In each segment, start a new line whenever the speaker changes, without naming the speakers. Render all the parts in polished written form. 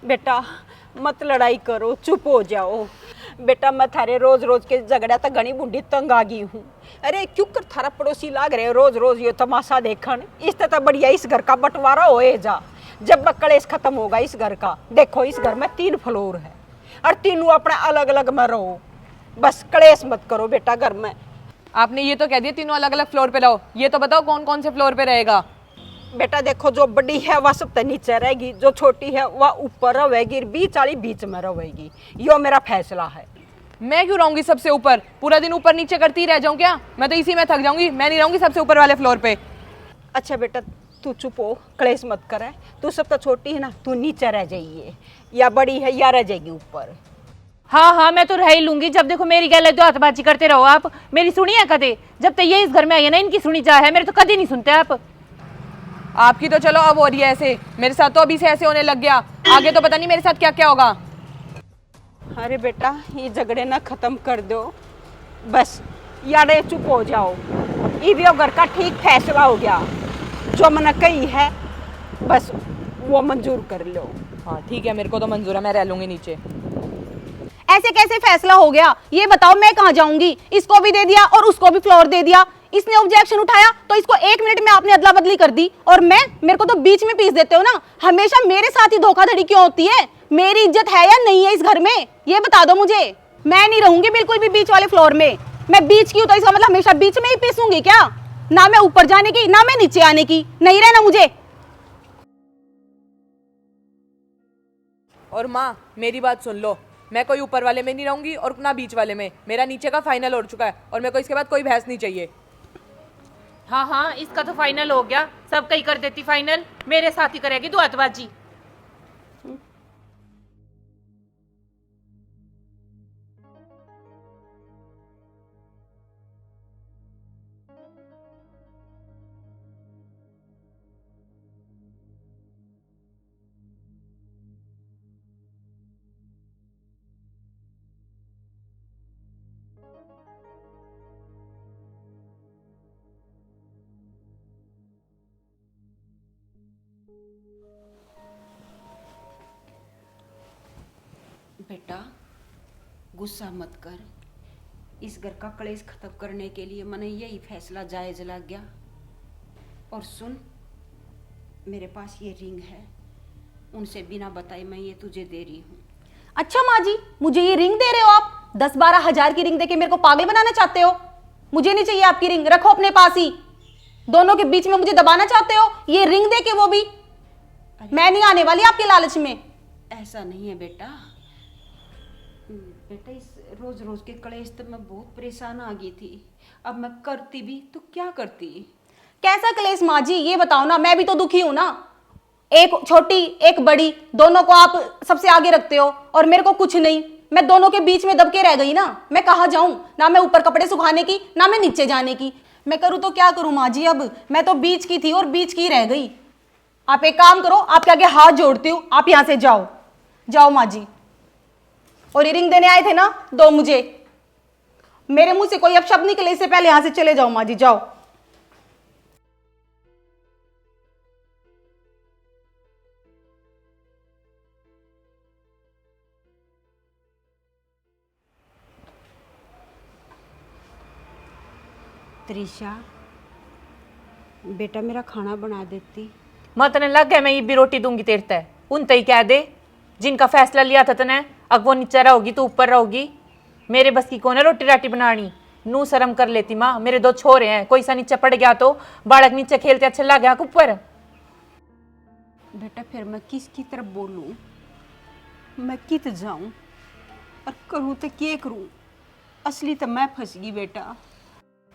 बेटा मत लड़ाई करो, चुप हो जाओ। बेटा मैं थारे रोज रोज के झगड़ा तो घनी बूढ़ी तंग आ गई हूँ। अरे क्यों कर थारा पड़ोसी लाग रहे रोज रोज ये तमाशा देखन। इस तो बढ़िया इस घर का बंटवारा होए जा। जब कलेश खत्म होगा इस घर का। देखो इस घर में 3 फ्लोर है और तीनों अपने अलग अलग में रहो। बस कलेश मत करो बेटा घर में।
आपने ये तो कह दिया तीनों अलग अलग फ्लोर पे रहो, ये तो बताओ कौन कौन से फ्लोर पे रहेगा।
बेटा देखो जो बड़ी है वह सब तो नीचे रहेगी, जो छोटी है वह ऊपर रहेगी, बीच वाली बीच में रहेगी। यो मेरा फैसला है।
मैं क्यों रहूंगी सबसे ऊपर? पूरा दिन ऊपर नीचे करती रह जाऊं क्या? मैं तो इसी में थक जाऊंगी। मैं नहीं रहूंगी सबसे ऊपर वाले फ्लोर पे।
अच्छा बेटा तू चुप हो, क्लेश मत करे। तू सब तो छोटी है ना, तू नीचे रह जाइए, या बड़ी है या रह जाएगी ऊपर।
हाँ हाँ मैं तो रह ही लूंगी। जब देखो मेरी गल है तो हाथबाजी करते रहो आप। मेरी सुनी है कदे? जब तक ये इस घर में आई है ना इनकी सुनी चाह है, मेरे तो कभी नहीं सुनते आप।
आपकी तो चलो अब हो रही है ऐसे, मेरे साथ तो अभी से ऐसे होने लग गया। आगे तो पता नहीं मेरे साथ क्या क्या होगा।
अरे बेटा ये झगड़े ना खत्म कर दो बस, यारे चुप हो जाओ। ये भी घर का ठीक फैसला हो गया, जो मैंने कही है बस वो मंजूर कर लो।
हाँ ठीक है, मेरे को तो मंजूर है, मैं रह लूंगी नीचे।
ऐसे कैसे फैसला हो गया ये बताओ? मैं कहाँ जाऊंगी? इसको भी दे दिया और उसको भी फ्लोर दे दिया। इसने ऑब्जेक्शन उठाया तो इसको 1 मिनट में आपने अदला बदली कर दी, और मेरे को तो बीच में पीस देते हो ना। हमेशा मेरे साथ ही धोखाधड़ी क्यों होती है? मेरी इज्जत है या नहीं है इस घर में, ये बता दो मुझे। मैं नहीं रहूंगी बिल्कुल भी बीच वाले फ्लोर में। मैं बीच की हूं तो इसका मतलब हमेशा बीच में ही पीसूंगी क्या? ना मैं ऊपर जाने की ना मैं नीचे आने की, नहीं रहना मुझे।
और माँ मेरी बात सुन लो, मैं कोई ऊपर वाले में नहीं रहूंगी और ना बीच वाले में। मेरा नीचे का फाइनल हो चुका है और मेरे को इसके बाद कोई बहस नहीं चाहिए।
हाँ हाँ इसका तो फाइनल हो गया, सब कहीं कर देती फाइनल। मेरे साथ ही करेगी दुआतबाजी।
बेटा गुस्सा मत कर। इस घर का कलेश खत्म करने के लिए मैंने यही फैसला जायज लग गया। और सुन, मेरे पास ये रिंग है, उनसे बिना बताए मैं ये तुझे दे रही हूँ।
अच्छा माँ जी, मुझे ये रिंग दे रहे हो आप? 10-12 हजार की रिंग देके मेरे को पागल बनाना चाहते हो? मुझे नहीं चाहिए आपकी रिंग, रखो अपने पास ही। दोनों के बीच में मुझे दबाना चाहते हो ये रिंग दे के, वो भी मैं नहीं आने वाली आपके लालच में।
ऐसा नहीं है बेटा। बेटा इस रोज रोज के कलेश तो मैं बहुत परेशान आ गई थी। अब मैं करती भी तो क्या करती।
कैसा क्लेश माँ जी ये बताओ ना, मैं भी तो दुखी हूं ना। एक छोटी एक बड़ी, दोनों को आप सबसे आगे रखते हो और मेरे को कुछ नहीं। मैं दोनों के बीच में दब के रह गई ना। मैं कहाँ जाऊं? ना मैं ऊपर कपड़े सुखाने की ना मैं नीचे जाने की। मैं करूँ तो क्या करूं माँ जी? अब मैं तो बीच की थी और बीच की रह गई। आप एक काम करो, आपके आगे हाथ जोड़ती हूँ, आप यहां से जाओ। जाओ माँ जी। और ये रिंग देने आए थे ना, दो मुझे। मेरे मुंह से कोई अब शब्द निकले इससे पहले यहां से चले जाओ माँ जी, जाओ।
त्रिशा बेटा मेरा खाना बना देती।
मतने लग गए मैं ये भी रोटी दूंगी तेरे ते। उन तई कह दे जिनका फैसला लिया था तने, अब वो नीचे रहोगी तो ऊपर रहोगी। मेरे बस की कौन है रोटी राटी बनानी? नू शर्म कर लेती माँ, मेरे 2 छोरे हैं, कोई सा नीचे पड़ गया तो बालक नीचे खेलते अच्छा लग गया ऊपर।
बेटा फिर मैं किसकी तरफ बोलूं? मैं कित जाऊं और करूं तो क्या करूं? असली तो मैं फंस गई बेटा।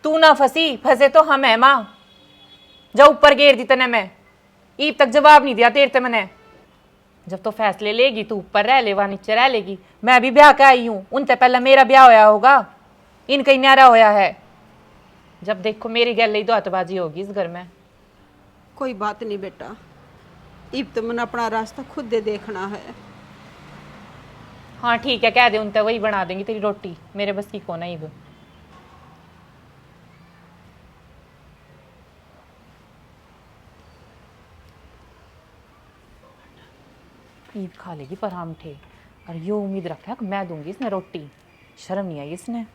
तू ना फंसी, फंसे तो हम है माँ। जा ऊपर घेर दी तने मैं, ईब तक जवाब नहीं दिया तेरे ते मैंने। जब तो फैसले लेगी तू ऊपर रह ले वहां नीचे रह लेगी। मैं भी ब्याह के आई हूं, उनसे पहले मेरा ब्याह होया होगा, इनका ही न्यारा होया है। जब देखो मेरी गल ही दौतबाजी होगी इस घर में।
कोई बात नहीं बेटा, इब तो मैंने अपना रास्ता खुद दे देखना है।
हाँ ठीक है, कह दे उनसे, वही बना देंगी तेरी रोटी, मेरे बस की कौन है इब।
ईद खा लेगी परांठे और ये उम्मीद रखा है कि मैं दूंगी इसने रोटी। शर्म नहीं आई इसने।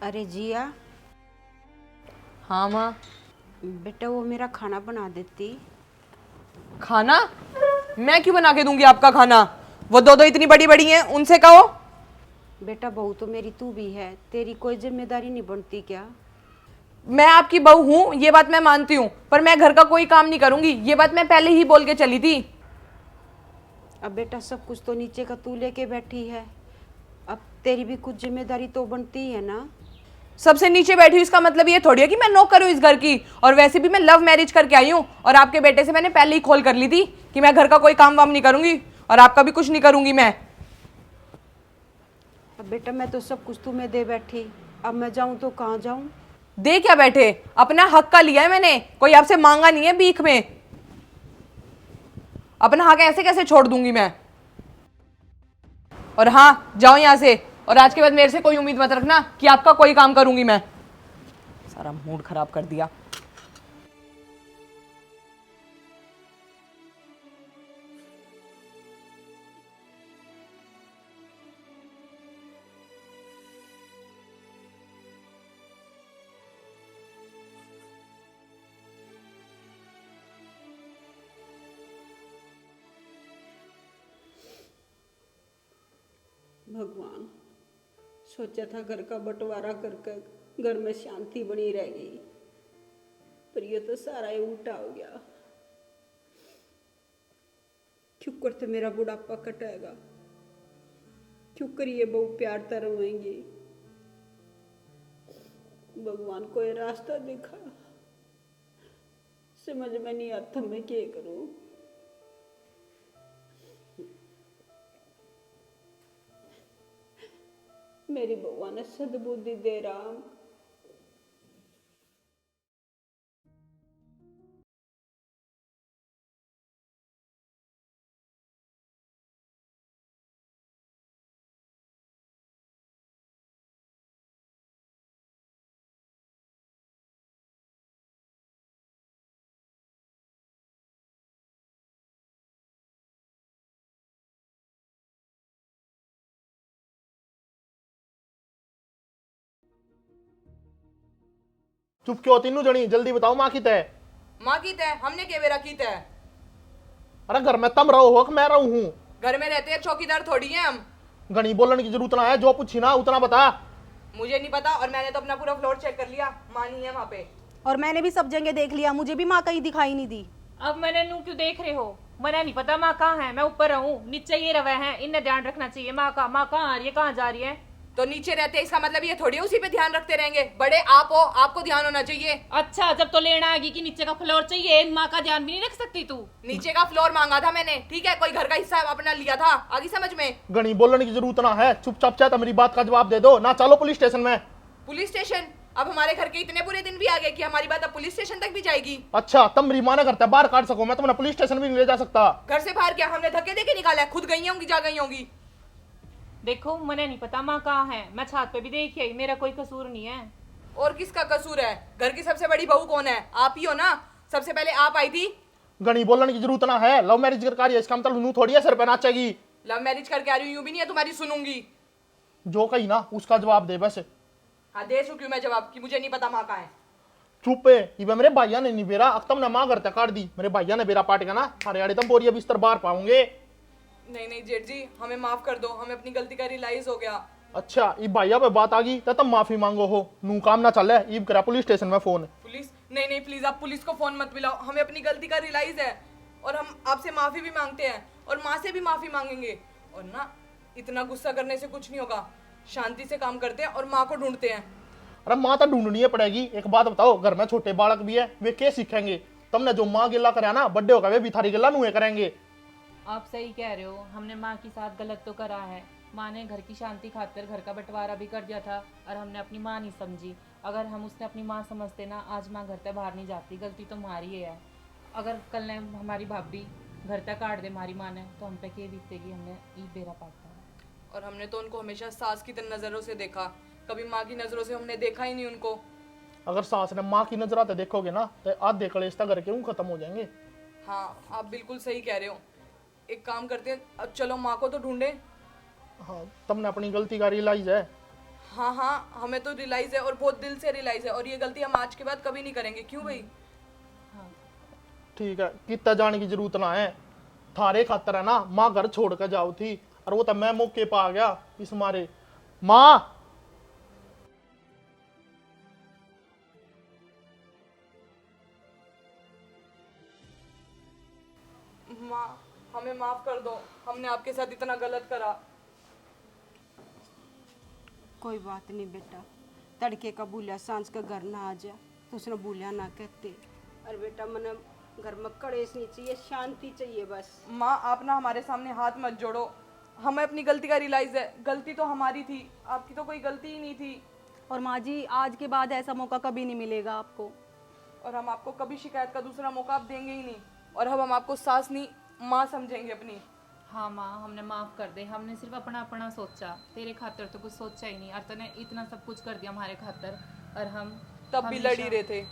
अरे जिया,
हाँ माँ।
बेटा वो मेरा खाना बना देती।
खाना? मैं क्यों बना के दूंगी आपका खाना? वो दो दो इतनी बड़ी बड़ी हैं, उनसे कहो।
बेटा बहू तो मेरी तू भी है, तेरी कोई जिम्मेदारी नहीं बनती क्या?
मैं आपकी बहू हूँ, ये बात मैं मानती हूँ, पर मैं घर का कोई काम नहीं करूंगी, ये बात मैं पहले ही बोल के चली थी।
अब बेटा सब कुछ तो नीचे का तू लेके बैठी है, अब तेरी भी कुछ जिम्मेदारी तो बनती है ना।
सबसे नीचे बैठी हूँ इसका मतलब ये थोड़ी है कि मैं नौकर हूँ इस घर की। और वैसे भी मैं लव मैरिज करके आई हूँ और आपके बेटे से मैंने पहले ही खोल कर ली थी कि मैं घर का कोई काम वाम नहीं करूंगी और आपका भी कुछ नहीं करूंगी मैं।
अब बेटा मैं तो सब कुछ तुम्हें दे बैठी, अब मैं जाऊं तो कहाँ जाऊं?
दे क्या बैठे, अपना हक का लिया है मैंने, कोई आपसे मांगा नहीं है भीख में। अपना हक ऐसे कैसे छोड़ दूंगी मैं? और हाँ, जाओ यहां से, और आज के बाद मेरे से कोई उम्मीद मत रखना कि आपका कोई काम करूंगी मैं। सारा मूड खराब कर दिया।
भगवान, सोचा था घर का बंटवारा करके घर में शांति बनी रहेगी, पर ये तो सारा ही उल्टा हो गया। क्यों करते मेरा बुढ़ापा कटेगा, क्यों कर ये बहु प्यार तरवेंगी। भगवान कोई रास्ता दिखा, समझ में नहीं आता मैं क्या करूं। मेरी बउआ ने सद्बुद्धि दे राम।
चुप क्यों तीनों जनी, जल्दी बताओ माँ की तय।
माँ की तय? हमने के बेरा की तय?
अरे घर में तम रहो हो कि मैं रहूं हूँ?
घर में रहते हैं, चौकीदार थोड़ी हैं हम।
गणी बोलने की जरूरत ना है, जो पूछी ना उतना बता।
मुझे नहीं पता, और मैंने तो अपना पूरा फ्लोर चेक कर लिया, माँ नहीं है वहाँ पे।
और मैंने भी सब जगह देख लिया, मुझे भी माँ कहीं दिखाई नहीं दी।
अब मैंने नू क्यों देख रहे हो? मैंने नहीं पता माँ कहाँ है, मैं ऊपर रहूं, नीचे ये रवे हैं, इन्हें ध्यान रखना चाहिए माँ का। माँ कहाँ आ रही है, कहाँ जा रही है?
तो नीचे रहते हैं इसका मतलब ये थोड़ी है उसी पे ध्यान रखते रहेंगे। बड़े आप हो, आपको ध्यान होना चाहिए।
अच्छा, जब तो लेना आएगी कि नीचे का फ्लोर चाहिए, माँ का ध्यान भी नहीं रख सकती तू?
नीचे का फ्लोर मांगा था मैंने, ठीक है, कोई घर का हिस्सा अपना लिया था, आगे समझ में।
गणी बोलने की जरूरत ना है, चुपचाप चाहे मेरी बात का जवाब दे दो ना, चलो पुलिस स्टेशन में।
Police station? अब हमारे घर के इतने बुरे दिन भी आ गए कि हमारी बात अब पुलिस स्टेशन तक भी जाएगी।
अच्छा, तुम मेरी माँ ने करता बाहर काट सको, मैं तुम्हें पुलिस स्टेशन भी नहीं ले जा सकता।
घर से बाहर क्या हमने धक्के देके निकाला है? खुद गई होंगी, जा गई होंगी।
देखो, मैंने नहीं पता माँ कहाँ है, मैं छत पे भी देखी आई, मेरा कोई कसूर नहीं है।
और किसका कसूर है? घर की सबसे बड़ी बहू कौन है? आप ही हो ना, सबसे पहले आप आई थी।
गणी बोलने की जरूरत ना है, लव मैरिज कर कार्य इसका मतलब नू थोड़ी है सिर पे नाचेगी।
लव मैरिज करके आ रही हूँ, यूं भी नहीं है तुम्हारी सुनूंगी।
जो कही ना उसका जवाब दे बस।
हाँ, दे चुकी हूँ मैं जवाब कि मुझे नहीं पता माँ कहाँ है।
चुप है, ये मेरे भाइया ने नहीं बेरा, अक्तम ने माँ करता काट दी, मेरे भाइया ने बेरा पाट गया ना, हरियाणी तुम बोरिया बिस्तर बाहर पाओगे।
नहीं नहीं जेठ जी, हमें माफ कर दो, हमें अपनी गलती का रियलाइज हो गया।
अच्छा, ये भाइया पे बात आ गई तो तुम माफी मांगो हो, नू काम ना चले, ईब करा पुलिस स्टेशन में फोन।
पुलिस? नहीं नहीं प्लीज, आप पुलिस को फोन मत मिलाओ, हमें अपनी गलती का रियलाइज है और हम आपसे माफी भी मांगते हैं और माँ से भी माफी मांगेंगे। और ना, इतना गुस्सा करने से कुछ नहीं होगा, शांति से काम करते हैं और माँ को ढूंढते हैं।
अरे माँ तो ढूंढनी पड़ेगी। एक बात बताओ, घर में छोटे बालक भी है, वे क्या सीखेंगे? तुमने जो माँ गिला करा ना, बड्डे होकर वे भी थारी गिला नुए करेंगे।
आप सही कह रहे हो, हमने माँ के साथ गलत तो करा है। माँ ने घर की शांति खातिर घर का बंटवारा भी कर दिया था और हमने अपनी माँ नहीं समझी। अगर हम उसने अपनी माँ समझते ना, आज माँ घर से बाहर नहीं जाती। गलती तो हमारी है। अगर कल ने हमारी भाभी घर तक काट दे हमारी माँ ने, तो हम पे क्या बीतेगी? हमने ई बेरा पाता है।
और हमने तो उनको हमेशा सास की नज़रों से देखा, कभी माँ की नज़रों से हमने देखा ही नहीं उनको।
अगर सास ने माँ की नजर आते देखोगे ना, तो आधे कलेश तक घर के खत्म हो जाएंगे।
हाँ, आप बिल्कुल सही कह रहे हो। एक काम करते हैं, अब चलो माँ को तो ढूंढे।
हाँ, तुमने अपनी गलती का रियलाइज है?
हाँ हाँ, हमें तो रियलाइज है और बहुत दिल से रियलाइज है, और ये गलती हम आज के बाद कभी नहीं करेंगे। क्यों भाई?
ठीक है, कितना जाने की जरूरत ना है। थारे खातर है ना माँ घर छोड़ कर जाओ थी, और वो तो मैं मौके पा गया इस मारे। माँ,
माँ, हमें माफ कर दो, हमने आपके साथ इतना गलत करा।
कोई बात नहीं बेटा, तड़के का भूलिया सांझ का घर ना आ जा तो उसने भूलिया ना कहते। और बेटा मन घर में कलेश नहीं चाहिए, शांति चाहिए बस।
माँ, आप ना हमारे सामने हाथ मत जोड़ो। हमें अपनी गलती का रियलाइज है, गलती तो हमारी थी, आपकी तो कोई गलती ही नहीं थी।
और माँ जी, आज के बाद ऐसा मौका कभी नहीं मिलेगा आपको।
और हम आपको कभी शिकायत का दूसरा मौका आप देंगे ही नहीं। और अब हम आपको सास नहीं, माँ समझेंगे अपनी।
हाँ माँ, हमने माफ कर दे। हमने सिर्फ अपना अपना सोचा, तेरे खातर तो कुछ सोचा ही नहीं। और तूने इतना सब कुछ कर दिया हमारे खातर, और हम
तब भी लड़ ही रहे थे।